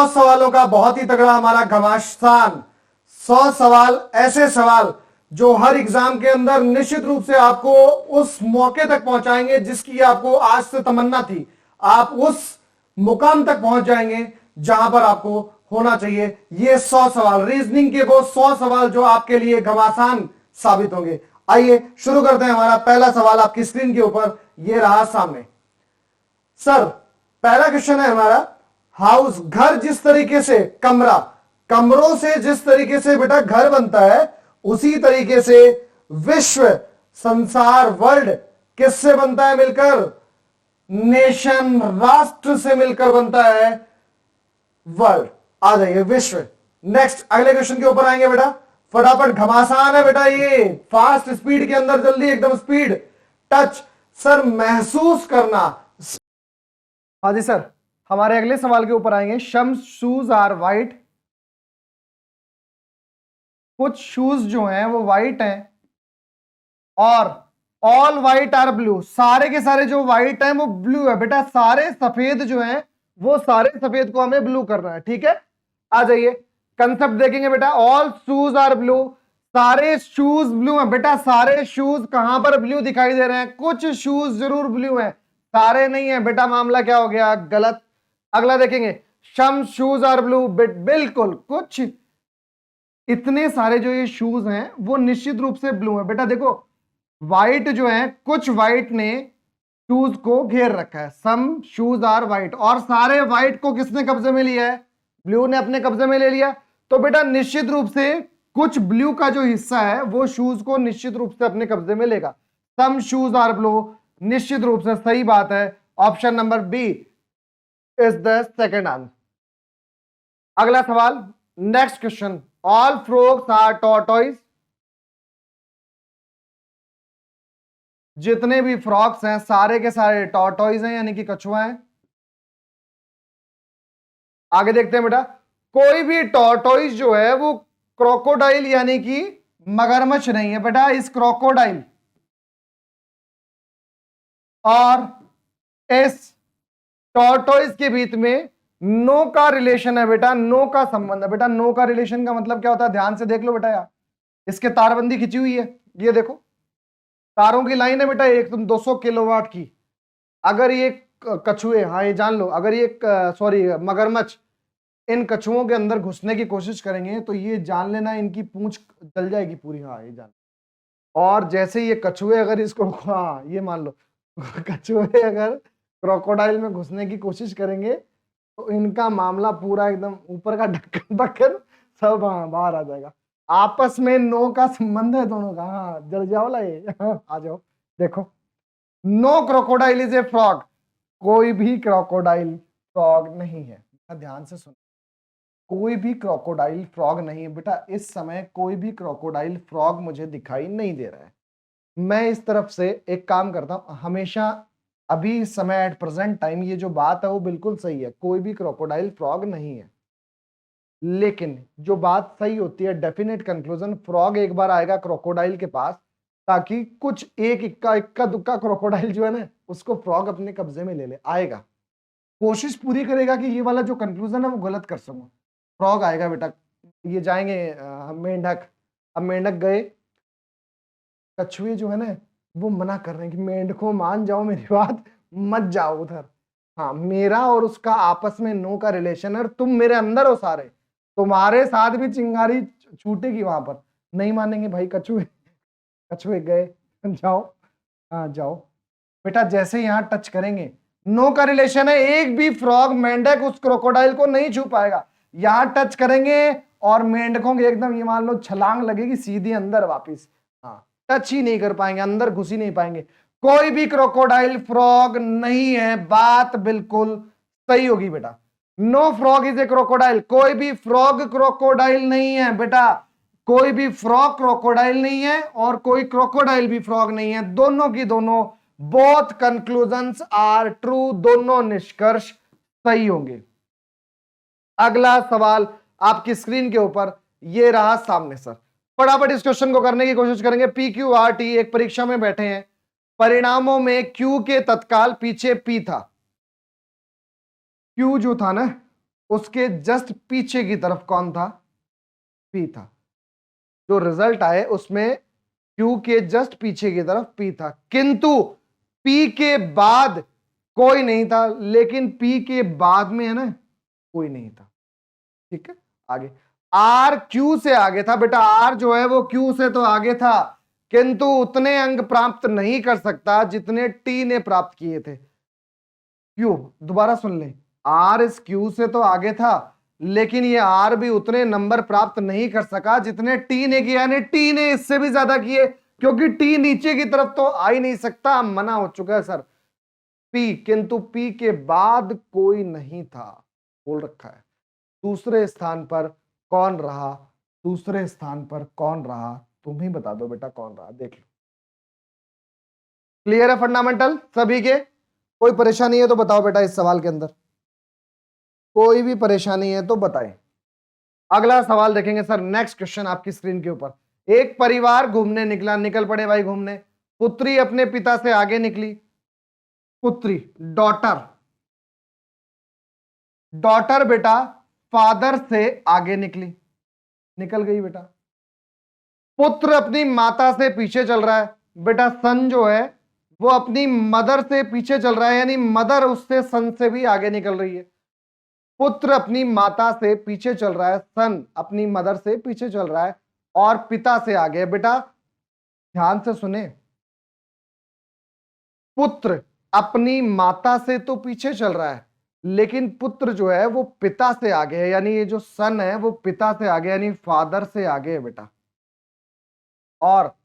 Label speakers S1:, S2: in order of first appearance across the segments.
S1: सवालों का बहुत ही तगड़ा हमारा घमासान। 100 सवाल, ऐसे सवाल जो हर एग्जाम के अंदर निश्चित रूप से आपको उस मौके तक पहुंचाएंगे जिसकी आपको आज से तमन्ना थी। आप उस मुकाम तक पहुंच जाएंगे जहां पर आपको होना चाहिए। ये 100 सवाल, रीजनिंग के वो 100 सवाल जो आपके लिए घमासान साबित होंगे। आइए शुरू करते हैं। हमारा पहला सवाल आपकी स्क्रीन के ऊपर ये रहा सामने। सर, पहला क्वेश्चन है हमारा, हाउस, घर जिस तरीके से, कमरा, कमरों से जिस तरीके से बेटा घर बनता है, उसी तरीके से विश्व, संसार, वर्ल्ड किससे बनता है मिलकर? नेशन, राष्ट्र से मिलकर बनता है वर्ल्ड। आ जाइए विश्व। नेक्स्ट, अगले क्वेश्चन के ऊपर आएंगे बेटा। फटाफट, घमासान है बेटा ये, फास्ट स्पीड के अंदर, जल्दी एकदम स्पीड। टच, सर महसूस करना। हाँ जी सर, हमारे अगले सवाल के ऊपर आएंगे। सम शूज आर वाइट, कुछ शूज जो हैं वो वाइट हैं, और ऑल वाइट आर ब्लू, सारे के सारे जो वाइट हैं वो ब्लू है। बेटा सारे सफेद जो हैं वो सारे सफेद को हमें ब्लू करना है, ठीक है। आ जाइए, कंसेप्ट देखेंगे बेटा। ऑल शूज आर ब्लू, सारे शूज ब्लू हैं। बेटा सारे शूज कहां पर ब्लू दिखाई दे रहे हैं? कुछ शूज जरूर ब्लू हैं, सारे नहीं है। बेटा मामला क्या हो गया? गलत। अगला देखेंगे, सम शूज आर ब्लू, बिल्कुल कुछ, इतने सारे जो ये शूज हैं वो निश्चित रूप से ब्लू है। बेटा देखो, व्हाइट जो है, कुछ व्हाइट ने शूज को घेर रखा है। सम शूज आर व्हाइट, और सारे व्हाइट को किसने कब्जे में लिया है? ब्लू ने अपने कब्जे में ले लिया। तो बेटा निश्चित रूप से कुछ ब्लू का जो हिस्सा है वो शूज को निश्चित रूप से अपने कब्जे में लेगा। सम शूज आर ब्लू, निश्चित रूप से सही बात है। Option number B is the second answer. अगला सवाल, next question, all frogs are tortoise, जितने भी फ्रॉग्स हैं सारे के सारे टॉर्टोइज हैं, यानी कि कछुआ हैं। आगे देखते हैं बेटा, कोई भी टॉर्टोइज जो है वो क्रोकोडाइल यानी कि मगरमच्छ नहीं है। बेटा इस क्रोकोडाइल और इस टॉर्टोइज के बीच में नो का रिलेशन है बेटा, नो का संबंध है। बेटा नो का रिलेशन का मतलब क्या होता है? ध्यान से देख लो बेटा, यार इसके तारबंदी खिंची हुई है, ये देखो तारों की लाइन है बेटा, एक 200 किलोवाट की। अगर ये कछुए, हाँ ये जान लो, अगर ये सॉरी मगरमच्छ इन कछुओं के अंदर घुसने की कोशिश करेंगे तो ये जान लेना इनकी पूंछ जल जाएगी पूरी, हाँ ये जान। और जैसे ये कछुए अगर इसको, हाँ ये मान लो कछुए अगर क्रोकोडाइल में घुसने की कोशिश करेंगे तो इनका मामला पूरा एकदम ऊपर का ढक्कन बक्कन सब हाँ बाहर आ जाएगा। आपस में नो का संबंध है दोनों का, हाँ जल जाओ ला ये, हाँ, आ जाओ देखो। No crocodile is a frog, कोई भी क्रोकोडाइल फ्रॉग नहीं है। ध्यान से सुनो, कोई भी क्रोकोडाइल फ्रॉग नहीं है। बेटा इस समय कोई भी क्रोकोडाइल फ्रॉग मुझे दिखाई नहीं दे रहा है। मैं इस तरफ से एक काम करता हूं, हमेशा अभी इस समय एट प्रेजेंट टाइम ये जो बात है वो बिल्कुल सही है, कोई भी क्रोकोडाइल फ्रॉग नहीं है। लेकिन जो बात सही होती है, डेफिनेट कंक्लूजन, फ्रॉग एक बार आएगा क्रोकोडाइल के पास, ताकि कुछ एक इक्का दुक्का क्रोकोडाइल जो है ना उसको फ्रॉग अपने कब्जे में ले ले, आएगा, कोशिश पूरी करेगा कि ये वाला जो कंक्लूजन है वो गलत कर सकूं। फ्रॉग आएगा बेटा, ये जाएंगे मेंढक। अब मेंढक गए, कछुए जो है ना वो मना कर रहे हैं कि मेंढकों मान जाओ मेरी बात, मत जाओ उधर। हाँ मेरा और उसका आपस में नो का रिलेशन है, और तुम मेरे अंदर हो सारे, तुम्हारे साथ भी चिंगारी छूटेगी वहां पर। नहीं मानेंगे भाई कछुए, कछुए गए, जाओ हाँ जाओ बेटा। जैसे यहाँ टच करेंगे, नो का रिलेशन है, एक भी फ्रॉग मेंढक उस क्रोकोडाइल को नहीं छू पाएगा। यहाँ टच करेंगे और मेंढकों की एकदम ये मान लो छलांग लगेगी सीधी अंदर वापिस, हाँ टच ही नहीं कर पाएंगे, अंदर घुस ही नहीं पाएंगे। कोई भी क्रोकोडाइल फ्रॉग नहीं है, बात बिल्कुल सही होगी बेटा। No frog is a crocodile, कोई भी फ्रॉग क्रोकोडाइल नहीं है बेटा, कोई भी फ्रॉग क्रोकोडाइल नहीं है और कोई क्रोकोडाइल भी फ्रॉग नहीं है। दोनों की दोनों, बोथ कंक्लूजन्स आर ट्रू, दोनों निष्कर्ष सही होंगे। अगला सवाल आपकी स्क्रीन के ऊपर ये रहा सामने। सर फटाफट इस क्वेश्चन को करने की कोशिश करेंगे। PQRT एक परीक्षा में बैठे हैं, परिणामों में Q के तत्काल पीछे P था। Q जो था ना उसके जस्ट पीछे की तरफ कौन था? पी था। जो रिजल्ट आए उसमें क्यू के जस्ट पीछे की तरफ पी था, किंतु पी के बाद कोई नहीं था, लेकिन पी के बाद में है ना कोई नहीं था। ठीक है, आगे आर क्यू से आगे था बेटा। आर जो है वो क्यू से तो आगे था, किंतु उतने अंक प्राप्त नहीं कर सकता जितने टी ने प्राप्त किए थे। क्यू, दोबारा सुन ले, आर इस क्यू से तो आगे था, लेकिन ये आर भी उतने नंबर प्राप्त नहीं कर सका जितने टी ने किया, यानी टी ने इससे भी ज्यादा किए, क्योंकि टी नीचे की तरफ तो आ ही नहीं सकता, मना हो चुका है सर। पी, किंतु पी के बाद कोई नहीं था, बोल रखा है। दूसरे स्थान पर कौन रहा? दूसरे स्थान पर कौन रहा? तुम ही बता दो बेटा कौन रहा, देख लो। क्लियर है फंडामेंटल सभी के? कोई परेशानी है तो बताओ बेटा इस सवाल के अंदर, कोई भी परेशानी है तो बताएं। अगला सवाल देखेंगे सर, नेक्स्ट क्वेश्चन आपकी स्क्रीन के ऊपर। एक परिवार घूमने निकला, निकल पड़े भाई घूमने। पुत्री अपने पिता से आगे निकली। पुत्री, डॉटर, डॉटर बेटा फादर से आगे निकली, निकल गई बेटा। पुत्र अपनी माता से पीछे चल रहा है बेटा। सन जो है वो अपनी मदर से पीछे चल रहा है, यानी मदर उससे सन से भी आगे निकल रही है। पुत्र अपनी माता से पीछे चल रहा है, सन अपनी मदर से पीछे चल रहा है, और पिता से आगे। बेटा ध्यान से सुने, पुत्र अपनी माता से तो पीछे चल रहा है, लेकिन पुत्र जो है वो पिता से आगे है, यानी ये जो सन है वो पिता से आगे, यानी फादर से आगे है बेटा। और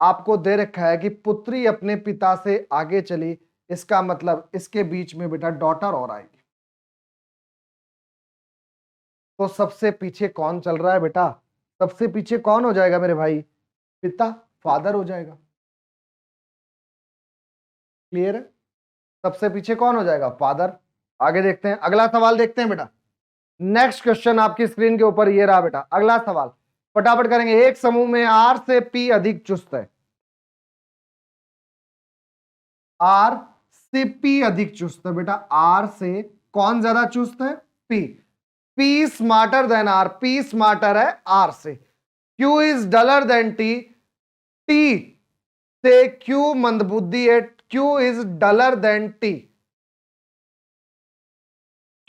S1: आपको दे रखा है कि पुत्री अपने पिता से आगे चली, इसका मतलब इसके बीच में बेटा डॉटर और आएगी। तो सबसे पीछे कौन चल रहा है बेटा? सबसे पीछे कौन हो जाएगा मेरे भाई? पिता, फादर हो जाएगा। क्लियर है? सबसे पीछे कौन हो जाएगा? फादर। आगे देखते हैं, अगला सवाल देखते हैं बेटा। नेक्स्ट क्वेश्चन आपकी स्क्रीन के ऊपर ये रहा बेटा, अगला सवाल फटाफट करेंगे। एक समूह में आर से पी अधिक चुस्त है। आर से पी अधिक चुस्त है बेटा। आर से कौन ज्यादा चुस्त है? P. P smarter than R, P smarter है आर से। Q is duller than T, T से क्यू मंदबुद्धि है। Q is duller than T,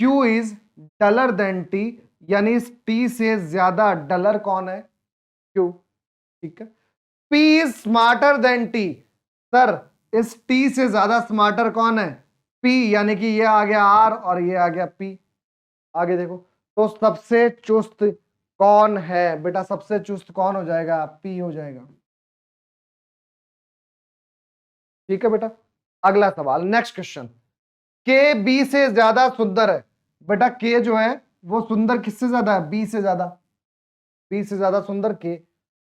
S1: Q is duller than T, यानी इस टी से ज्यादा डलर कौन है? क्यू। ठीक है, P is smarter than T. Sir इस टी से ज्यादा स्मार्टर कौन है? पी, यानी कि ये आ गया आर और ये आ गया पी। आगे देखो, तो सबसे चुस्त कौन है बेटा? सबसे चुस्त कौन हो जाएगा? पी हो जाएगा। ठीक है बेटा, अगला सवाल, नेक्स्ट क्वेश्चन। के बी से ज्यादा सुंदर है। बेटा के जो है वो सुंदर किससे ज्यादा है? बी से ज्यादा। बी से ज्यादा सुंदर के।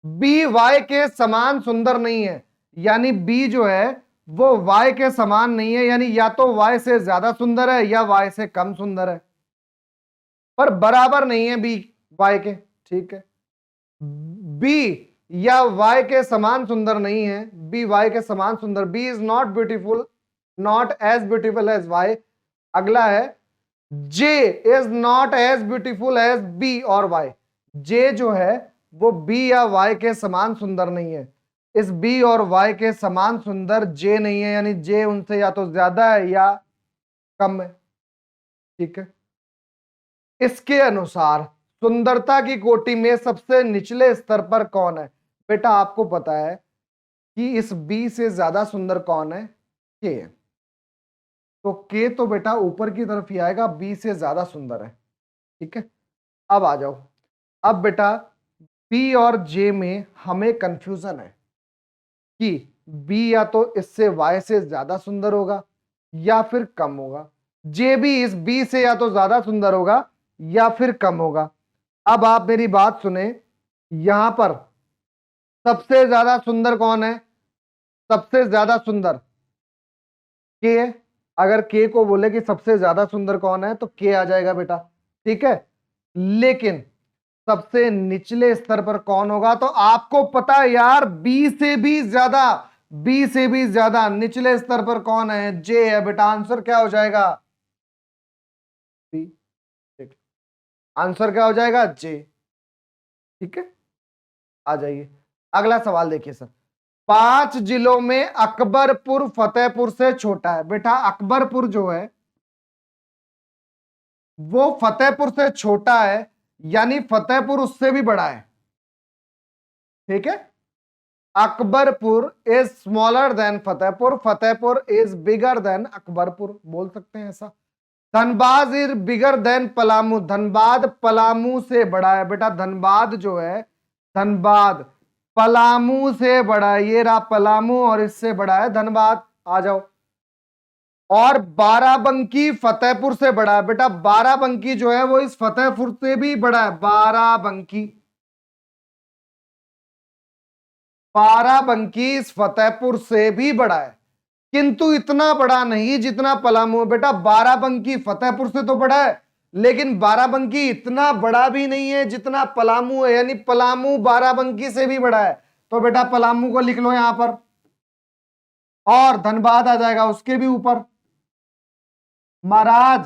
S1: बी वाई के समान सुंदर नहीं है, यानी बी जो है वो वाई के समान नहीं है, यानी या तो वाई से ज्यादा सुंदर है या वाई से कम सुंदर है, पर बराबर नहीं है बी वाई के। ठीक है, बी या वाई के समान सुंदर नहीं है, बी वाई के समान सुंदर। B is not beautiful, not as beautiful as Y. अगला है J is not as beautiful as B और वाई। जे जो है वो बी या वाई के समान सुंदर नहीं है। इस बी और वाई के समान सुंदर जे नहीं है, यानी जे उनसे या तो ज्यादा है या कम है। ठीक है, इसके अनुसार सुंदरता की कोटि में सबसे निचले स्तर पर कौन है? बेटा आपको पता है कि इस बी से ज्यादा सुंदर कौन है? के। तो के तो बेटा ऊपर की तरफ ही आएगा, बी से ज्यादा सुंदर है। ठीक है, अब आ जाओ। अब बेटा बी और जे में हमें कंफ्यूजन है कि बी या तो इससे वाई से ज्यादा सुंदर होगा या फिर कम होगा। जे भी इस बी से या तो ज्यादा सुंदर होगा या फिर कम होगा। अब आप मेरी बात सुने, यहां पर सबसे ज्यादा सुंदर कौन है? सबसे ज्यादा सुंदर के है। अगर के को बोले कि सबसे ज्यादा सुंदर कौन है तो के आ जाएगा बेटा। ठीक है, लेकिन सबसे निचले स्तर पर कौन होगा? तो आपको पता है यार, बी से भी ज्यादा, बी से भी ज्यादा निचले स्तर पर कौन है? जे है बेटा। आंसर क्या हो जाएगा? बी। आंसर क्या हो जाएगा? जे। ठीक है, आ जाइए अगला सवाल देखिए सर। 5 जिलों में अकबरपुर फतेहपुर से छोटा है। बेटा अकबरपुर जो है वो फतेहपुर से छोटा है, यानी फतेहपुर उससे भी बड़ा है। ठीक है, Akbarpur is smaller than Fatehpur, Fatehpur is bigger than Akbarpur, बोल सकते हैं ऐसा। Dhanbad is bigger than Palamu, Dhanbad Palamu से बड़ा है। बेटा धनबाद जो है, धनबाद पलामू से बड़ा है। ये रहा पलामू और इससे बड़ा है धनबाद। आ जाओ। और बाराबंकी फतेहपुर से बड़ा है। बेटा बाराबंकी जो है वो इस फतेहपुर से भी बड़ा है। बाराबंकी, बाराबंकी इस फतेहपुर से भी बड़ा है, किंतु इतना बड़ा नहीं जितना पलामू है। बेटा बाराबंकी फतेहपुर से तो बड़ा है, लेकिन बाराबंकी इतना बड़ा भी नहीं है जितना पलामू है, यानी पलामू बाराबंकी से भी बड़ा है। तो बेटा पलामू को लिख लो यहां पर, और धनबाद आ जाएगा उसके भी ऊपर। महाराज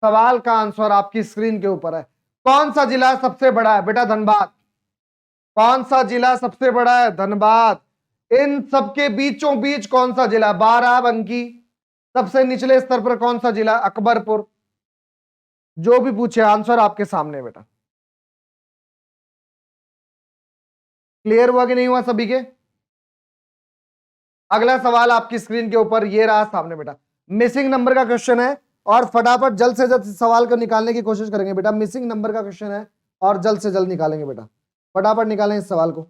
S1: सवाल का आंसर आपकी स्क्रीन के ऊपर है। कौन सा जिला सबसे बड़ा है? बेटा धनबाद। कौन सा जिला सबसे बड़ा है? धनबाद। इन सबके बीचों बीच कौन सा जिला? बाराबंकी। सबसे निचले स्तर पर कौन सा जिला? अकबरपुर। जो भी पूछे आंसर आपके सामने बेटा। क्लियर हुआ कि नहीं हुआ सभी के? अगला सवाल आपकी स्क्रीन के ऊपर ये रहा सामने बेटा। मिसिंग नंबर का क्वेश्चन है और फटाफट जल्द से जल्द सवाल को निकालने की कोशिश करेंगे बेटा। मिसिंग नंबर का क्वेश्चन है और जल्द से जल्द निकालेंगे बेटा। फटाफट निकालें इस सवाल को।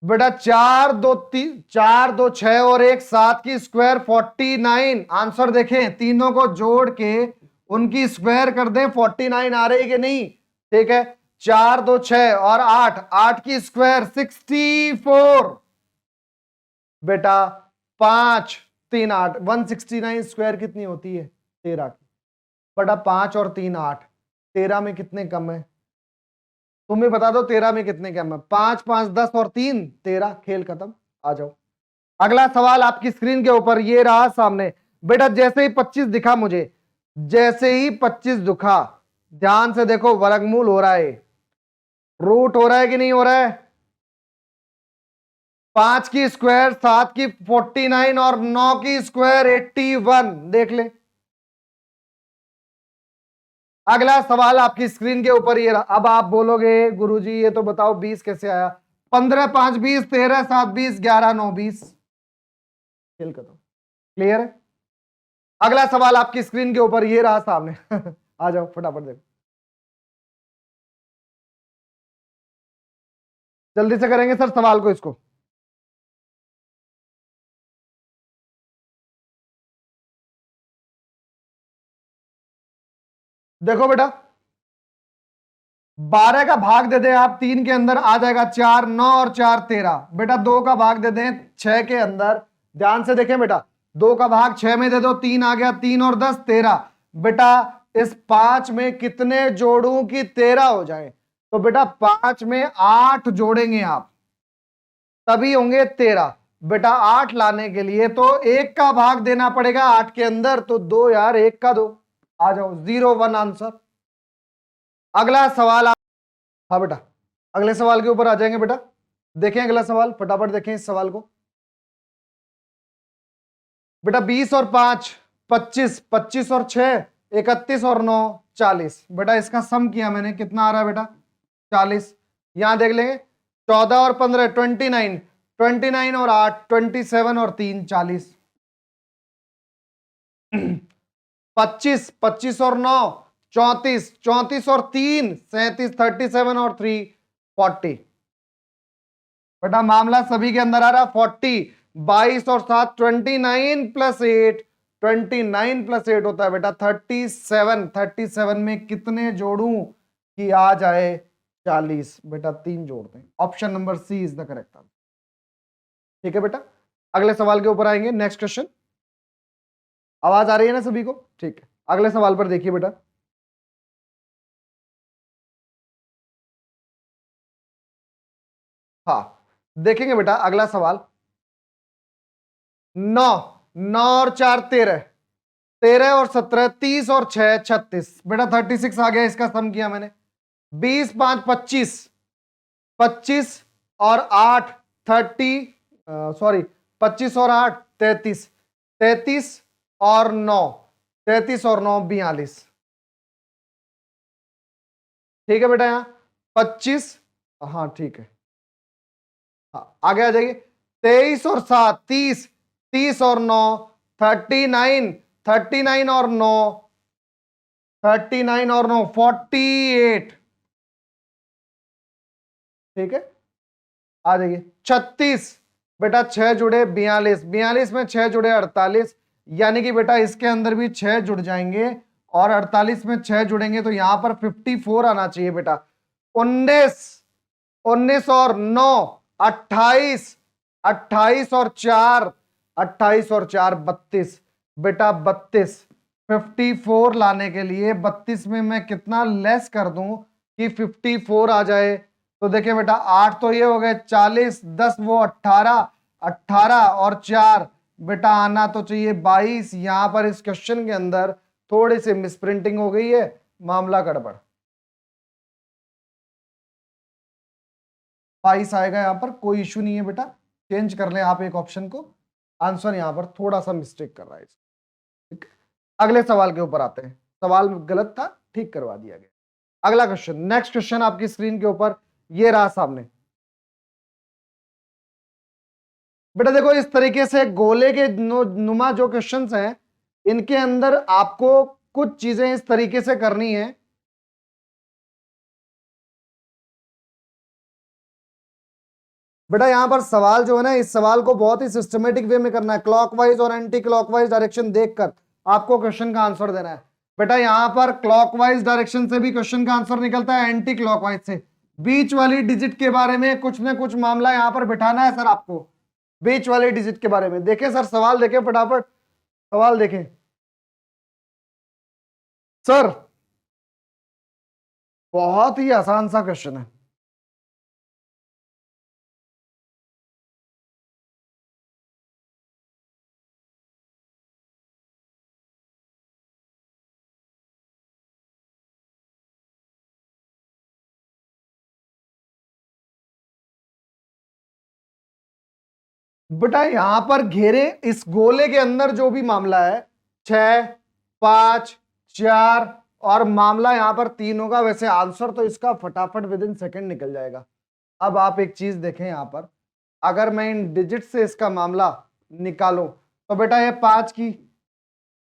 S1: बेटा 4 2 6 और 1 7 की स्क्वायर 49। आंसर देखें, तीनों को जोड़ के उनकी स्क्वायर कर दें, 49 आ रही कि नहीं? ठीक है, 4 2 6 और 8, 8 की स्क्वायर 64। बेटा 5 3 8, 169 स्क्वायर कितनी होती है? 13 की। बेटा 5 और 3 8, 13 में कितने कम है? तुम्हें बता दो 13 में कितने कम है? 5 5 10 और 3 13। खेल खत्म। आ जाओ अगला सवाल आपकी स्क्रीन के ऊपर ये रहा सामने। बेटा जैसे ही 25 दिखा मुझे, जैसे ही 25 दिखा, ध्यान से देखो, वर्गमूल हो रहा है, रूट हो रहा है कि नहीं हो रहा है? 5 की स्क्वायर 7 की 49 और 9 की स्क्वायर 81। देख ले। अगला सवाल आपकी स्क्रीन के ऊपर ये रहा। अब आप बोलोगे गुरुजी ये तो बताओ 20 कैसे आया? 15 5 20, 13 7 20, 11 9 20। खेल खत्म। क्लियर है? अगला सवाल आपकी स्क्रीन के ऊपर ये रहा सामने। आ जाओ फटाफट देखो, जल्दी से करेंगे सर सवाल को। इसको देखो बेटा, 12 का भाग दे दें आप 3 के अंदर, आ जाएगा 4 9 और 4 13। बेटा 2 का भाग दे दें 6 के अंदर, ध्यान से देखें बेटा, 2 का भाग 6 में दे दो, 3 आ गया, 3 और 10 13। बेटा इस 5 में कितने जोड़ूं कि 13 हो जाए? तो बेटा 5 में 8 जोड़ेंगे आप, तभी होंगे 13। बेटा 8 लाने के लिए तो 1 का भाग देना पड़ेगा 8 के अंदर, तो 2 यार, 1 का 2। आ जाओ 0 1 आंसर। अगला सवाल हाँ बेटा, अगले सवाल के ऊपर आ जाएंगे बेटा। देखें अगला सवाल, फटाफट देखें इस सवाल को। बेटा 20 और 5 25, 25 और 6 31 और 9 40। बेटा इसका सम किया मैंने, कितना आ रहा है बेटा? 40। यहां देख लेंगे 14 और 15 29, 29 और 8 27 और 3 40। 25 25 और 9 34, 34 और 3 37, 37 और 3 40। बेटा मामला सभी के अंदर आ रहा 40। 22 और 7 29 प्लस 8, 29 प्लस 8 होता है बेटा 37। 37 में कितने जोड़ूं कि आ जाए 40? बेटा 3 जोड़ते हैं। Option number C is the correct answer. ठीक है बेटा, अगले सवाल के ऊपर आएंगे। Next question. आवाज आ रही है ना सभी को? ठीक है, अगले सवाल पर देखिए बेटा। हाँ देखेंगे बेटा अगला सवाल। 9, 9 और 4 13, 13 और 17 30 और 6 36, बेटा 36 आ गया, इसका सम किया मैंने। 20 5 25, 25 और 8 30, सॉरी 25 और 8 33, 33 और 9, 33 और 9 42। ठीक है बेटा, यहां 25, हाँ ठीक है, हाँ आगे आ जाइए। 23 और 7 30, 30 और 9 39, 39 और 9, 39 और 9 48। ठीक है, आ जाइए। 36, बेटा 6 जुड़े 42, 42 में 6 जुड़े 48, यानी कि बेटा इसके अंदर भी 6 जुड़ जाएंगे और 48 में 6 जुड़ेंगे तो यहां पर 54 आना चाहिए बेटा। 19, 19 और 9 28, 28 और 4, 28 और 4 32, बेटा 32। 54 लाने के लिए 32 में मैं कितना लेस कर दूं कि 54 आ जाए? तो देखिए बेटा 8 तो ये हो गए 40, 10 वो 18, 18 और 4 बेटा आना तो चाहिए 22। यहां पर इस क्वेश्चन के अंदर थोड़ी सी मिसप्रिंटिंग हो गई है, मामला गड़बड़। 22 आएगा, यहां पर कोई इश्यू नहीं है बेटा, चेंज कर लें आप एक ऑप्शन को। आंसर यहां पर थोड़ा सा मिस्टेक कर रहा है। ठीक, अगले सवाल के ऊपर आते हैं। सवाल गलत था, ठीक करवा दिया गया। अगला क्वेश्चन, नेक्स्ट क्वेश्चन आपकी स्क्रीन के ऊपर ये रहा सामने। बेटा देखो इस तरीके से गोले के नुमा जो क्वेश्चंस हैं, इनके अंदर आपको कुछ चीजें इस तरीके से करनी है। बेटा यहां पर सवाल जो है ना, इस सवाल को बहुत ही सिस्टमेटिक वे में करना है, क्लॉकवाइज और एंटी क्लॉकवाइज डायरेक्शन देखकर आपको क्वेश्चन का आंसर देना है। बेटा यहां पर क्लॉकवाइज डायरेक्शन से भी क्वेश्चन का आंसर निकलता है, एंटी क्लॉकवाइज से। बीच वाली डिजिट के बारे में कुछ ना कुछ मामला यहां पर बिठाना है सर आपको, बीच वाली डिजिट के बारे में। देखें सर सवाल देखें फटाफट, सवाल देखें सर, बहुत ही आसान सा क्वेश्चन है। बेटा यहां पर घेरे इस गोले के अंदर जो भी मामला है, 6 5 4 और मामला यहां पर 3 होगा। वैसे आंसर तो इसका फटाफट विद इन सेकेंड निकल जाएगा। अब आप एक चीज देखें यहां पर, अगर मैं इन डिजिट से इसका मामला निकालूं तो बेटा ये 5 की,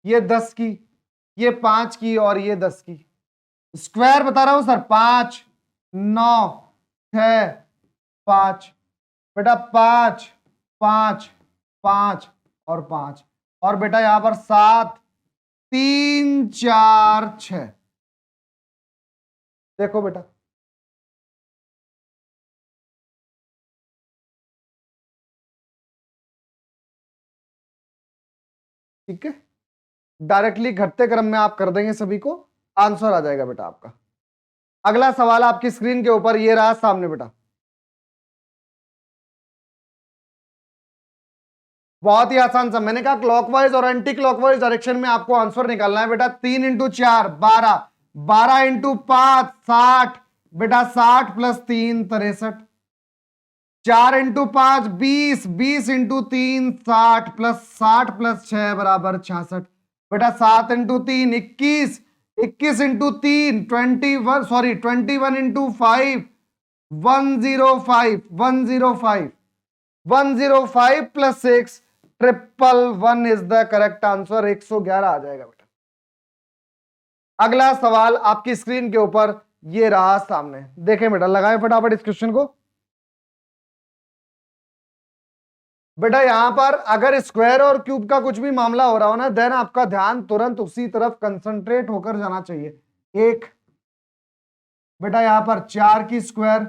S1: ये 10 की, ये 5 की और ये 10 की, स्क्वायर बता रहा हूं सर, 5 9 6 5, बेटा 5 5 5 और 5, और बेटा यहां पर 7 3 4 6। देखो बेटा ठीक है, डायरेक्टली घटते क्रम में आप कर देंगे सभी को, आंसर आ जाएगा बेटा आपका। अगला सवाल आपकी स्क्रीन के ऊपर ये रहा सामने बेटा, बहुत ही आसान सा। मैंने कहा क्लॉकवाइज और एंटी क्लॉकवाइज डायरेक्शन में आपको आंसर निकालना है बेटा। 3 इंटू 4 12, 12 इंटू 5 60, बेटा 60 plus 3 63, 4 into 5 20, 20 into 3 60 plus 60 plus 6 बराबर 66, बेटा 7 into 3 21, 21 into 3 21, sorry 21 into 5 105, 105, 105 plus 6 111 is the correct answer, 111 आ जाएगा बेटा। अगला सवाल आपकी स्क्रीन के ऊपर ये रहा सामने, देखें बेटा, लगाएं फटाफट इस क्वेश्चन को। बेटा यहां पर अगर स्क्वायर और क्यूब का कुछ भी मामला हो रहा हो ना, देन आपका ध्यान तुरंत उसी तरफ कंसंट्रेट होकर जाना चाहिए। एक बेटा यहां पर 4 की स्क्वायर,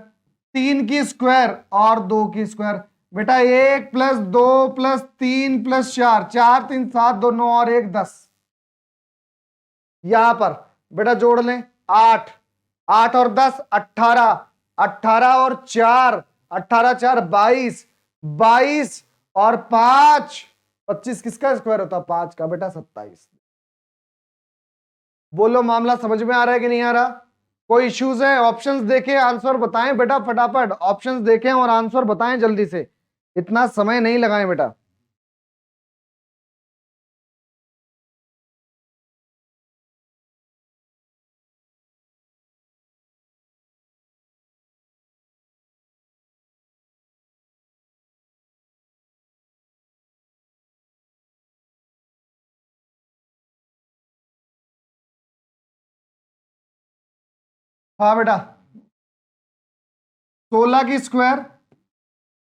S1: 3 की स्क्वायर और 2 की स्क्वायर, बेटा 1 प्लस 2 प्लस 3 प्लस 4, 4 3 7 2 9 और 1 10। यहां पर बेटा जोड़ लें 8, 8 और 10 18, 18 और 4 18 4 22, 22 और 5 25 किसका स्क्वायर होता है? 5 का बेटा 27। बोलो मामला समझ में आ रहा है कि नहीं आ रहा? कोई इश्यूज है? ऑप्शंस देखें, आंसर बताएं बेटा फटाफट। ऑप्शंस देखें और आंसर बताएं जल्दी से, इतना समय नहीं लगाएं बेटा। हाँ बेटा, 16 की स्क्वायर,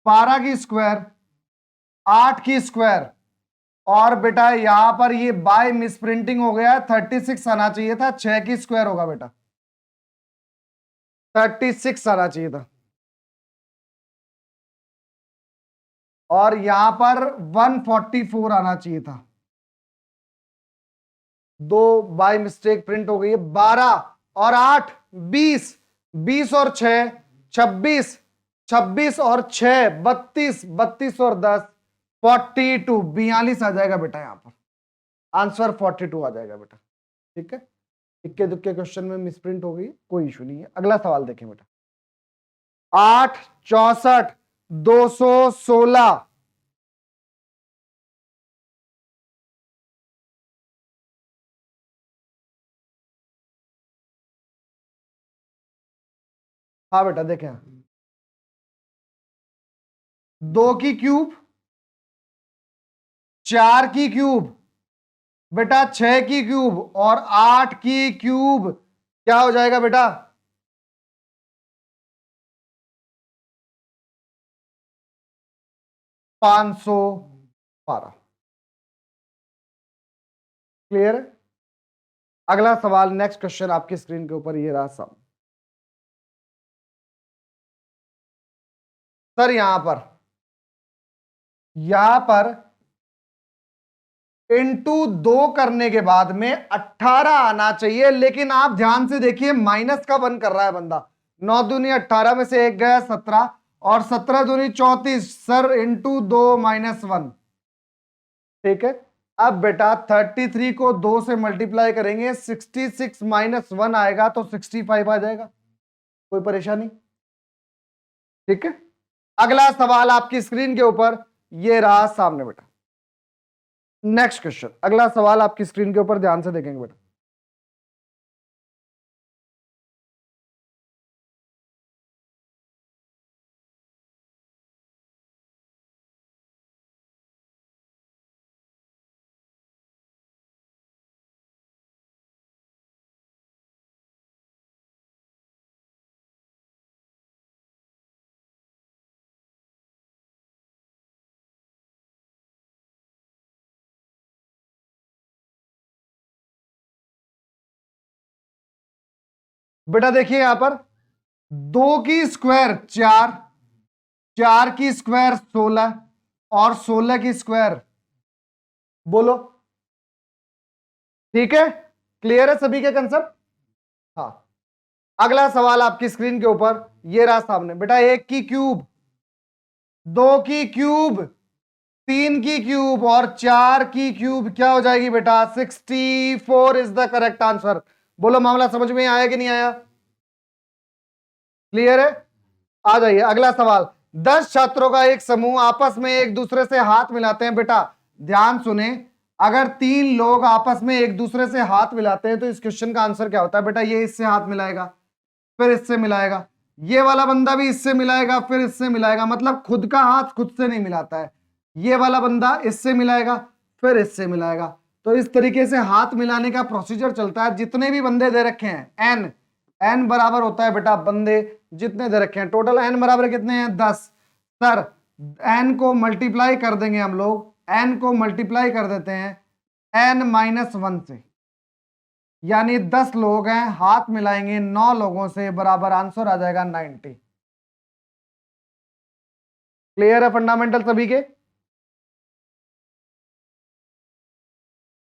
S1: 12 की स्क्वायर, 8 की स्क्वायर, और बेटा यहां पर ये बाय मिसप्रिंटिंग हो गया, 36 आना चाहिए था, 6 की स्क्वायर होगा बेटा, 36 आना चाहिए था। और यहां पर 144 आना चाहिए था, दो बाय मिस्टेक प्रिंट हो गई है। 12 और 8 20, 20 और 6 26, 26 और 6 32, 32 और 10 42, 42 आ जाएगा बेटा। यहां पर आंसर 42 आ जाएगा बेटा। ठीक है, इक्के दुक्के क्वेश्चन में मिसप्रिंट हो गई, कोई इशू नहीं है। अगला सवाल देखें बेटा, 8 64 216। हाँ बेटा देखें, 2 की क्यूब, 4 की क्यूब, बेटा 6 की क्यूब और 8 की क्यूब, क्या हो जाएगा बेटा? 512। क्लियर है? अगला सवाल, नेक्स्ट क्वेश्चन आपकी स्क्रीन के ऊपर ये रहा सब। सर यहां पर इंटू 2 करने के बाद में 18 आना चाहिए, लेकिन आप ध्यान से देखिए माइनस का 1 कर रहा है बंदा। 9 दूनी 18 में से एक गया 17, और 17 दूनी 34। Sir into 2 -1। ठीक है, अब बेटा 33 को 2 से मल्टीप्लाई करेंगे, 66 -1 आएगा तो 65 आ जाएगा, कोई परेशानी? ठीक है, अगला सवाल आपकी स्क्रीन के ऊपर ये रहा सामने बेटा। नेक्स्ट क्वेश्चन, अगला सवाल आपकी स्क्रीन के ऊपर ध्यान से देखेंगे बेटा। बेटा देखिए यहां पर 2 की स्क्वायर 4, 4 की स्क्वायर 16 और 16 की स्क्वायर, बोलो ठीक है? क्लियर है सभी के कंसेप्ट? हाँ, अगला सवाल आपकी स्क्रीन के ऊपर ये रहा सामने बेटा। 1 की क्यूब, 2 की क्यूब, 3 की क्यूब और 4 की क्यूब, क्या हो जाएगी बेटा? 64 इज द करेक्ट आंसर। बोलो मामला समझ में आया कि नहीं आया? क्लियर है? आ जाइए अगला सवाल। 10 छात्रों का एक समूह आपस में एक दूसरे से हाथ मिलाते हैं। बेटा ध्यान सुने, अगर 3 लोग आपस में एक दूसरे से हाथ मिलाते हैं तो इस क्वेश्चन का आंसर क्या होता है? बेटा ये इससे हाथ मिलाएगा, फिर इससे मिलाएगा, ये वाला बंदा भी इससे मिलाएगा, फिर इससे मिलाएगा, मतलब खुद का हाथ खुद से नहीं मिलाता है। ये वाला बंदा इससे मिलाएगा, फिर इससे मिलाएगा। तो इस तरीके से हाथ मिलाने का प्रोसीजर चलता है। जितने भी बंदे दे रखे हैं एन, एन बराबर होता है बेटा बंदे जितने दे रखे हैं। टोटल एन बराबर कितने हैं? 10। सर एन को मल्टीप्लाई कर देंगे हम लोग, एन को मल्टीप्लाई कर देते हैं एन -1 से, यानी 10 लोग हैं, हाथ मिलाएंगे 9 लोगों से, बराबर आंसर आ जाएगा 90। क्लियर है फंडामेंटल सभी के?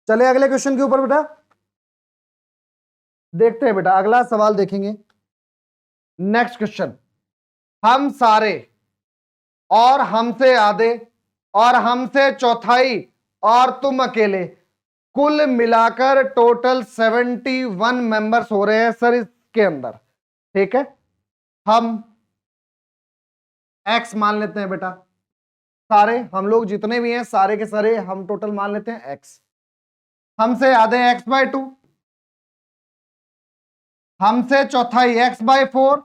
S1: चले अगले क्वेश्चन के ऊपर बेटा, देखते हैं बेटा अगला सवाल देखेंगे। नेक्स्ट क्वेश्चन, हम सारे और हमसे आधे और हमसे चौथाई और तुम अकेले, कुल मिलाकर टोटल 71 मेंबर्स हो रहे हैं सर इसके अंदर। ठीक है, हम एक्स मान लेते हैं बेटा, सारे हम लोग जितने भी हैं सारे के सारे हम टोटल मान लेते हैं एक्स। हमसे आधे x/2, हमसे चौथाई x/4,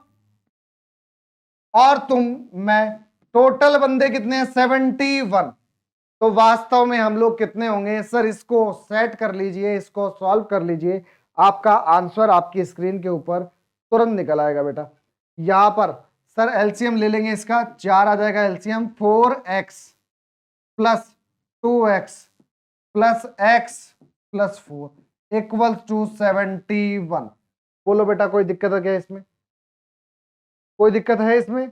S1: और तुम मैं, टोटल बंदे कितने हैं 71। तो वास्तव में हम लोग कितने होंगे सर, इसको सेट कर लीजिए, इसको सॉल्व कर लीजिए, आपका आंसर आपकी स्क्रीन के ऊपर तुरंत निकल आएगा बेटा। यहां पर सर एलसीएम ले लेंगे, इसका 4 आ जाएगा LCM, 4x plus 2x plus x plus 4 equals to 71। बोलो बेटा कोई दिक्कत है क्या इसमें, कोई दिक्कत है इसमें?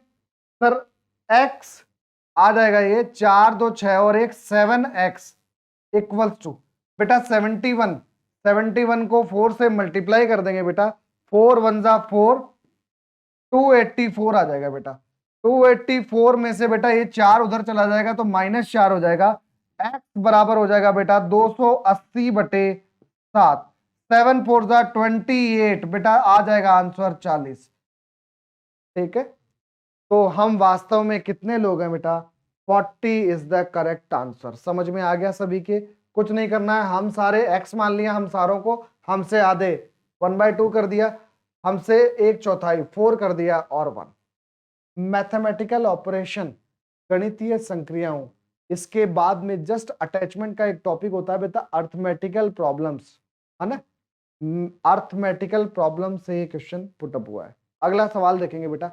S1: सर x आ जाएगा ये 4 2 6 और 1 7x इक्वल्स टू बेटा 71 को 4 से मल्टीप्लाई कर देंगे बेटा, 4 1 जा 4, 284 आ जाएगा बेटा। 284 में से बेटा ये 4 उधर चला जाएगा तो -4 हो जाएगा, x बराबर हो जाएगा बेटा 280/7, 7 4 जा 28 बेटा, आ जाएगा आंसर 40। ठीक है, तो हम वास्तव में कितने लोग हैं बेटा, 40 इज द करेक्ट आंसर। समझ में आ गया सभी के? कुछ नहीं करना है, हम सारे x मान लिया, हम सारों को, हमसे आधे 1/2 कर दिया, हमसे 1/4 4 कर दिया और 1। मैथमेटिकल ऑपरेशन, गणितीय संक्रियाओं, इसके बाद में जस्ट अटैचमेंट का एक टॉपिक होता है बेटा अर्थमेटिकल प्रॉब्लम्स, है ना। अर्थमेटिकल प्रॉब्लम से ये क्वेश्चन पुट अप हुआ है। अगला सवाल देखेंगे बेटा,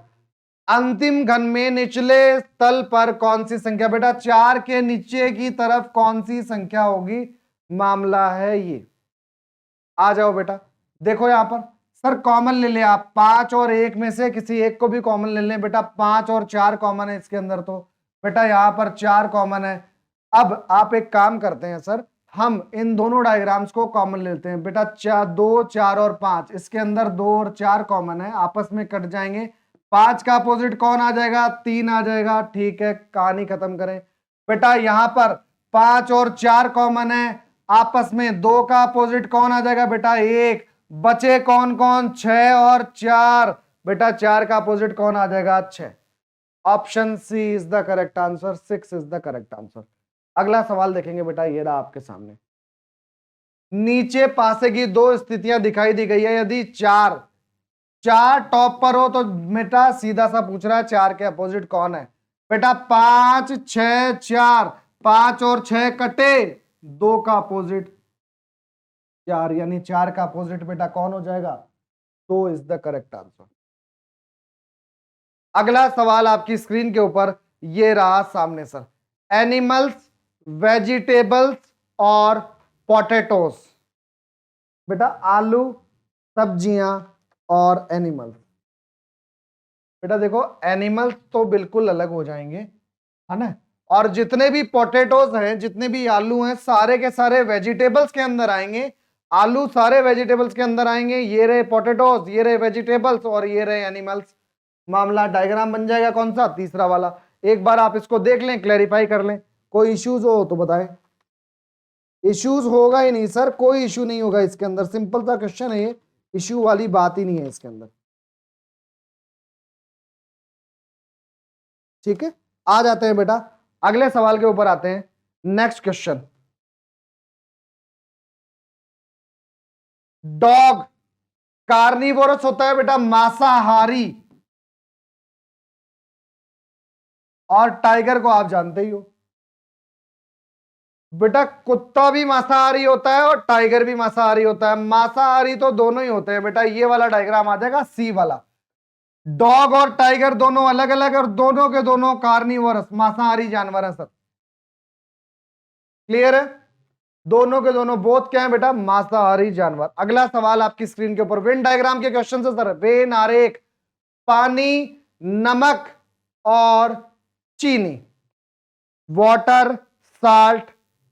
S1: अंतिम घन में निचले तल पर कौन सी संख्या, बेटा 4 के नीचे की तरफ कौन सी संख्या होगी, मामला है ये। आ जाओ बेटा, देखो यहां पर सर कॉमन ले ले आप, 5 और 1 में से किसी एक को भी कॉमन ले लें बेटा, 5 और 4 कॉमन है इसके अंदर, तो बेटा यहां पर 4 कॉमन है। अब आप एक काम करते हैं सर, हम इन दोनों डायग्राम्स को कॉमन लेते हैं बेटा, 2 4 और 5, इसके अंदर 2 और 4 कॉमन है, आपस में कट जाएंगे, 5 का अपोजिट कौन आ जाएगा, 3 आ जाएगा। ठीक है, कहानी खत्म करें बेटा, यहां पर 5 और 4 कॉमन है, आपस में 2 का अपोजिट कौन आ जाएगा बेटा, 1, बचे कौन कौन, 6 और 4, बेटा 4 का अपोजिट कौन आ जाएगा, 6। Option C is the correct answer, 6 is the correct answer. अगला सवाल देखेंगे बेटा, ये रहा आपके सामने, नीचे पासे की 2 स्थितियां दिखाई दी गई है, यदि 4 टॉप पर हो तो बेटा सीधा सा पूछ रहा है 4 के अपोजिट कौन है, बेटा 5 6 4, 5 और 6 कटे, 2 का अपोजिट 4, यानी 4 का अपोजिट बेटा कौन हो जाएगा, 2 इज द करेक्ट आंसर। अगला सवाल आपकी स्क्रीन के ऊपर ये रहा सामने सर, एनिमल्स, वेजिटेबल्स और पोटैटोस, बेटा आलू, सब्जियां और एनिमल्स। बेटा देखो एनिमल्स तो बिल्कुल अलग हो जाएंगे, है ना, और जितने भी पोटैटोस हैं, जितने भी आलू हैं, सारे के सारे वेजिटेबल्स के अंदर आएंगे, आलू सारे वेजिटेबल्स के अंदर आएंगे, ये रहे पोटैटोस, ये रहे वेजिटेबल्स और ये रहे एनिमल्स। मामला डायग्राम बन जाएगा कौन सा, तीसरा वाला। एक बार आप इसको देख लें, क्लैरिफाई कर लें, कोई इश्यूज हो तो बताएं। इश्यूज होगा ही नहीं सर, कोई इश्यू नहीं होगा इसके अंदर, सिंपल सा क्वेश्चन है ये, इश्यू वाली बात ही नहीं है इसके अंदर। ठीक है, आ जाते हैं बेटा अगले सवाल के ऊपर आते हैं। नेक्स्ट क्वेश्चन, डॉग कार्निवोरस होता है बेटा, मांसाहारी, और टाइगर को आप जानते ही हो बेटा, कुत्ता भी मांसाहारी होता है और टाइगर भी मांसाहारी होता है। मांसाहारी तो दोनों ही होते हैं बेटा, ये वाला डायग्राम आ जाएगा सी वाला। डॉग और टाइगर दोनों अलग अलग और दोनों के दोनों कार्निवोरस, मांसाहारी जानवर है सर। क्लियर है, दोनों के दोनों बोथ क्या है बेटा, मांसाहारी जानवर। अगला सवाल आपकी स्क्रीन के ऊपर, वेन डायग्राम के क्वेश्चन है सर। वेन आरेख, पानी, नमक और चीनी, वाटर, साल्ट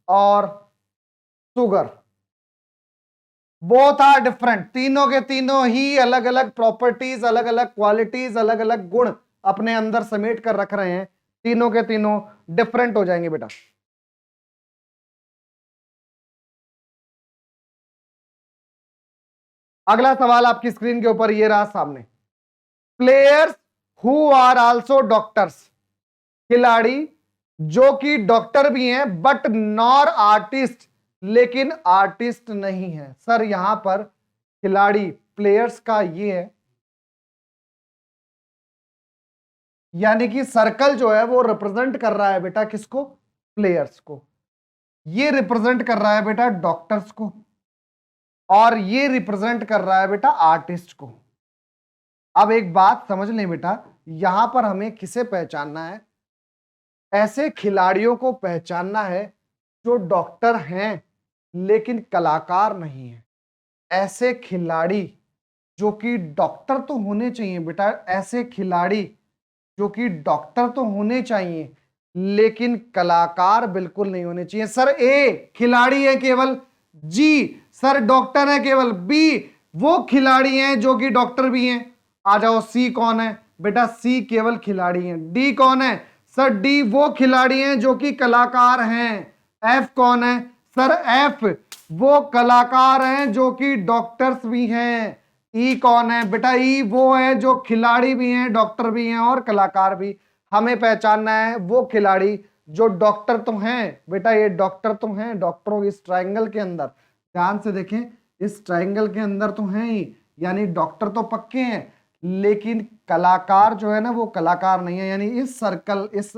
S1: और शुगर, बोथ आर डिफरेंट, तीनों के तीनों ही अलग अलग प्रॉपर्टीज, अलग अलग क्वालिटीज, अलग अलग गुण अपने अंदर समेट कर रख रहे हैं, तीनों के तीनों डिफरेंट हो जाएंगे बेटा। अगला सवाल आपकी स्क्रीन के ऊपर ये रहा सामने, players who are also doctors, खिलाड़ी जो कि डॉक्टर भी हैं बट नॉर आर्टिस्ट, लेकिन आर्टिस्ट नहीं है। सर यहां पर खिलाड़ी प्लेयर्स का ये है, यानी कि सर्कल जो है वो रिप्रेजेंट कर रहा है बेटा किसको, प्लेयर्स को, ये रिप्रेजेंट कर रहा है बेटा डॉक्टर्स को, और ये रिप्रेजेंट कर रहा है बेटा आर्टिस्ट को। अब एक बात समझ लें बेटा, यहां पर हमें किसे पहचानना है, ऐसे खिलाड़ियों को पहचानना है जो डॉक्टर हैं लेकिन कलाकार नहीं है। ऐसे खिलाड़ी जो कि डॉक्टर तो होने चाहिए बेटा, ऐसे खिलाड़ी जो कि डॉक्टर तो होने चाहिए लेकिन कलाकार बिल्कुल नहीं होने चाहिए। सर ए खिलाड़ी है केवल, जी सर डॉक्टर है केवल, बी वो खिलाड़ी हैं जो कि डॉक्टर भी हैं। आ जाओ, सी कौन है बेटा, सी केवल खिलाड़ी हैं। डी कौन है सर, डी वो खिलाड़ी हैं जो कि कलाकार हैं। एफ कौन है सर, एफ वो कलाकार हैं जो कि डॉक्टर्स भी हैं। ई कौन है बेटा, ई वो है जो खिलाड़ी भी हैं, डॉक्टर भी हैं और कलाकार भी। हमें पहचानना है वो खिलाड़ी जो डॉक्टर तो हैं बेटा, ये डॉक्टर तो हैं, डॉक्टरों इस ट्रायंगल के अंदर ध्यान से देखें, इस ट्रायंगल के अंदर तो हैं ही, यानी डॉक्टर तो पक्के हैं, लेकिन कलाकार जो है ना वो कलाकार नहीं है, यानी इस सर्कल इस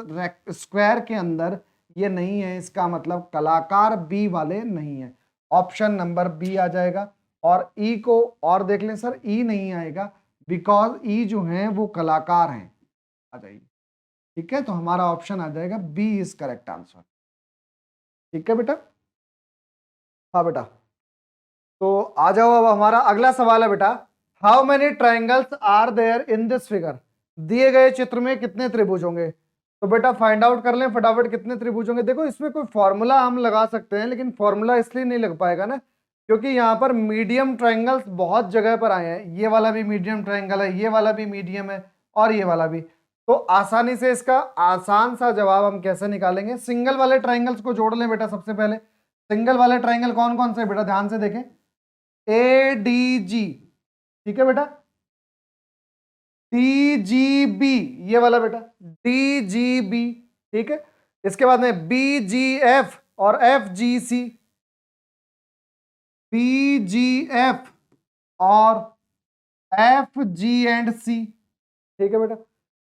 S1: स्क्वायर के अंदर ये नहीं है, इसका मतलब कलाकार बी वाले नहीं है। ऑप्शन नंबर बी आ जाएगा। और ई को और देख लें सर, ई नहीं आएगा बिकॉज ई जो है वो कलाकार हैं। आ जाइए, ठीक है, तो हमारा ऑप्शन आ जाएगा बी इज करेक्ट आंसर। ठीक है बेटा, हाँ बेटा, तो आ जाओ, अब हमारा अगला सवाल है बेटा, how many triangles are there in this figure, दिए गए चित्र में कितने त्रिभुज होंगे। तो बेटा फाइंड आउट कर लें फटाफट कितने त्रिभुज होंगे। देखो इसमें कोई फॉर्मूला हम लगा सकते हैं, लेकिन फॉर्मूला इसलिए नहीं लग पाएगा ना क्योंकि यहाँ पर मीडियम ट्राइंगल्स बहुत जगह पर आए हैं, ये वाला भी मीडियम ट्राइंगल है, ये वाला भी मीडियम है और ये वाला भी। तो आसानी से इसका आसान सा जवाब हम कैसे निकालेंगे, सिंगल वाले ट्राइंगल्स को जोड़ लें बेटा। सबसे पहले सिंगल वाले ट्राइंगल कौन कौन से बेटा, ध्यान से देखें, ए डी जी, ठीक है बेटा, डी जी बी ये वाला बेटा, डी जी बी, ठीक है। इसके बाद में बी जी एफ और एफ जी सी, बी जी एफ और एफ जी एंड सी, ठीक है बेटा,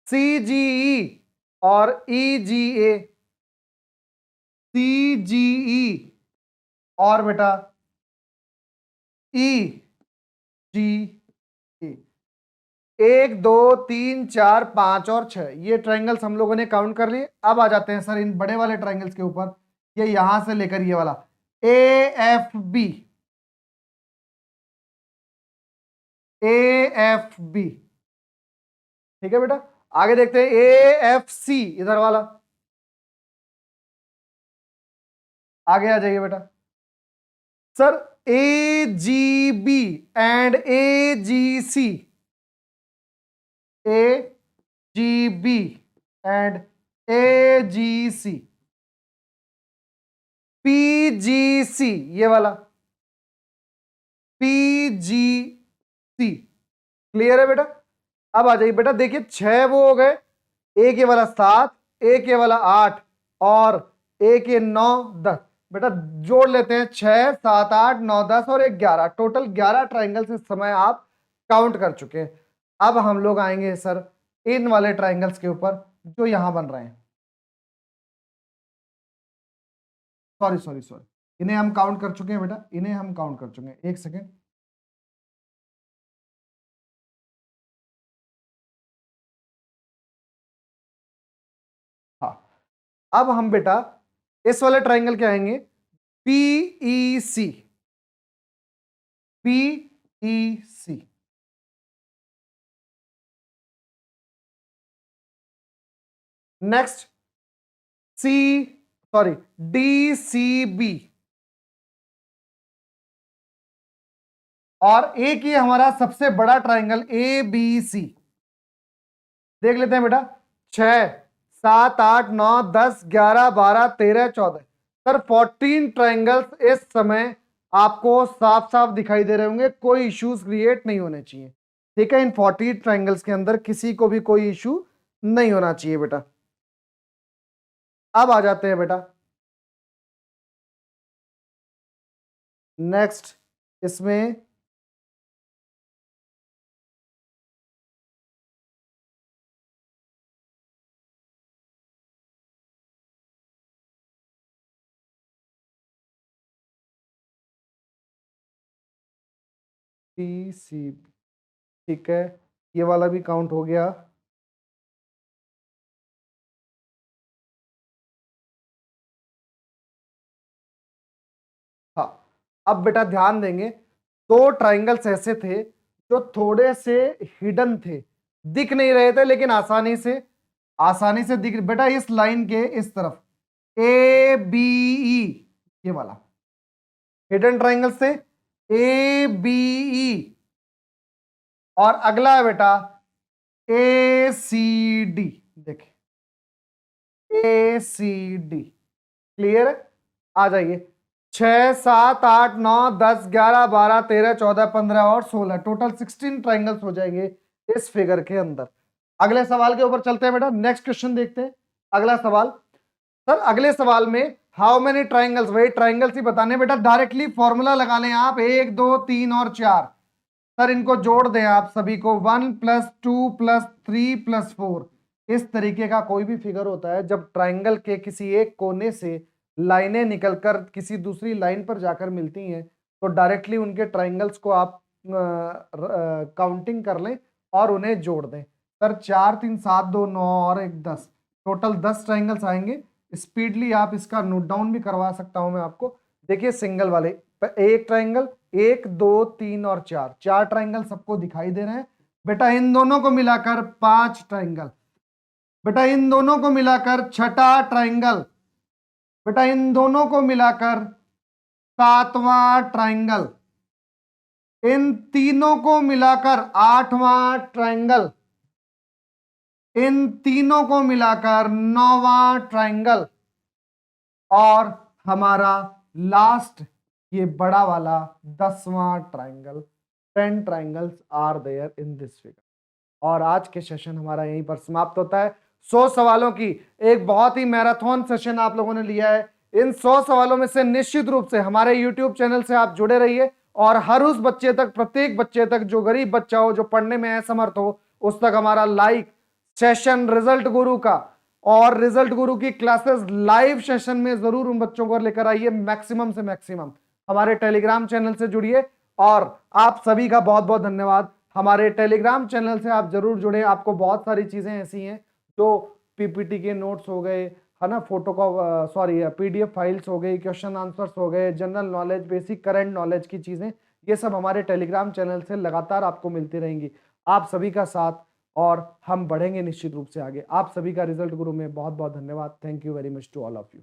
S1: सी जी ई और ई जी ए, सी जी ई और बेटा ई जी ए। 1 2 3 4 5 और 6 ये ट्राइंगल्स हम लोगों ने काउंट कर लिए। अब आ जाते हैं सर इन बड़े वाले ट्राइंगल्स के ऊपर, ये यहां से लेकर ये वाला A F B, A F B, ठीक है बेटा। आगे देखते हैं ए एफ सी, इधर वाला, आगे आ जाइए बेटा sir, A G B and A G C, A G B and A G C, P G C ये वाला, पी जी सी, क्लियर है बेटा। अब आ जाइए बेटा, देखिए 6 वो हो गए, एक ये वाला 7, एक ये वाला 8 और एक ये 9 10, बेटा जोड़ लेते हैं 6 7 8 9 10 और एक 11, टोटल 11 ट्राइंगल्स इस समय आप काउंट कर चुके हैं। अब हम लोग आएंगे सर इन वाले ट्राइंगल्स के ऊपर जो यहां बन रहे हैं, सॉरी सॉरी सॉरी, इन्हें हम काउंट कर चुके हैं बेटा, इन्हें हम काउंट कर चुके हैं, एक सेकेंड। हाँ, अब हम बेटा इस वाले ट्राइंगल के आएंगे, पीई सी, पीई सी, नेक्स्ट सी सॉरी डी सी बी, और एक ही हमारा सबसे बड़ा ट्राइंगल ए बी सी। देख लेते हैं बेटा, 6 7 8 9 10 11 12 13 14, सर 14 ट्राइंगल्स इस समय आपको साफ साफ दिखाई दे रहे होंगे, कोई इश्यूज क्रिएट नहीं होने चाहिए। ठीक है, इन 40 ट्राइंगल्स के अंदर किसी को भी कोई इशू नहीं होना चाहिए बेटा। अब आ जाते हैं बेटा नेक्स्ट, इसमें सी, ठीक है, ये वाला भी काउंट हो गया। हाँ, अब बेटा ध्यान देंगे, दो ट्राइंगल्स ऐसे थे जो थोड़े से हिडन थे, दिख नहीं रहे थे, लेकिन आसानी से दिख, बेटा इस लाइन के इस तरफ ए बी ई, ये वाला हिडन ट्राइंगल्स थे, ए बी ई, और अगला है बेटा ए सी डी। देखिए ए सी डी, क्लियर है? आ जाइए, 6 7 8 9 10 11 12 13 14 15 और 16, टोटल 16 ट्राइंगल्स हो जाएंगे इस फिगर के अंदर। अगले सवाल के ऊपर चलते हैं बेटा, नेक्स्ट क्वेश्चन देखते हैं। अगला सवाल, सर अगले सवाल में हाउ मेनी ट्राइंगल्स, वही ट्राइंगल्स ही बताने बेटा, डायरेक्टली फॉर्मूला लगा लें आप, 1 2 3 और 4। सर इनको जोड़ दें आप सभी को, 1 + 2 + 3 + 4। इस तरीके का कोई भी फिगर होता है जब ट्राइंगल के किसी एक कोने से लाइनें निकलकर किसी दूसरी लाइन पर जाकर मिलती हैं, तो डायरेक्टली उनके ट्राइंगल्स को आप काउंटिंग कर लें और उन्हें जोड़ दें। सर 4 3 7 2 9 और 1 10, टोटल 10 ट्राइंगल्स आएंगे। स्पीडली आप इसका नोट डाउन भी करवा सकता हूं मैं आपको। देखिए सिंगल वाले, एक ट्राइंगल, 1 2 3 और 4, 4 ट्राइंगल सबको दिखाई दे रहे हैं बेटा। इन दोनों को मिलाकर 5 ट्राइंगल, बेटा इन दोनों को मिलाकर 6ठा ट्राइंगल, बेटा इन दोनों को मिलाकर 7वां ट्राइंगल, इन तीनों को मिलाकर 8वां ट्राइंगल, इन तीनों को मिलाकर 9वां ट्राइंगल, और हमारा लास्ट ये बड़ा वाला 10वां triangle. 10 triangles are there in this figure. और आज के सेशन हमारा यहीं पर समाप्त होता है। 100 सवालों की एक बहुत ही मैराथन सेशन आप लोगों ने लिया है। इन 100 सवालों में से निश्चित रूप से हमारे YouTube चैनल से आप जुड़े रहिए, और हर उस बच्चे तक, प्रत्येक बच्चे तक जो गरीब बच्चा हो, जो पढ़ने में असमर्थ हो, उस तक हमारा लाइव सेशन रिजल्ट गुरु का और रिजल्ट गुरु की क्लासेस लाइव सेशन में जरूर उन बच्चों को लेकर आइए। मैक्सिमम से मैक्सिमम हमारे टेलीग्राम चैनल से जुड़िए, और आप सभी का बहुत बहुत धन्यवाद। हमारे टेलीग्राम चैनल से आप जरूर जुड़े, आपको बहुत सारी चीजें ऐसी हैं जो पीपीटी के नोट्स हो गए, है ना, फोटो का सॉरी पीडीएफ फाइल्स हो गई, क्वेश्चन आंसर्स हो गए, general knowledge, basic current knowledge की चीजें, ये सब हमारे टेलीग्राम चैनल से लगातार आपको मिलती रहेंगी। आप सभी का साथ, और हम बढ़ेंगे निश्चित रूप से आगे। आप सभी का रिजल्ट गुरु में बहुत बहुत धन्यवाद। Thank you very much to all of you.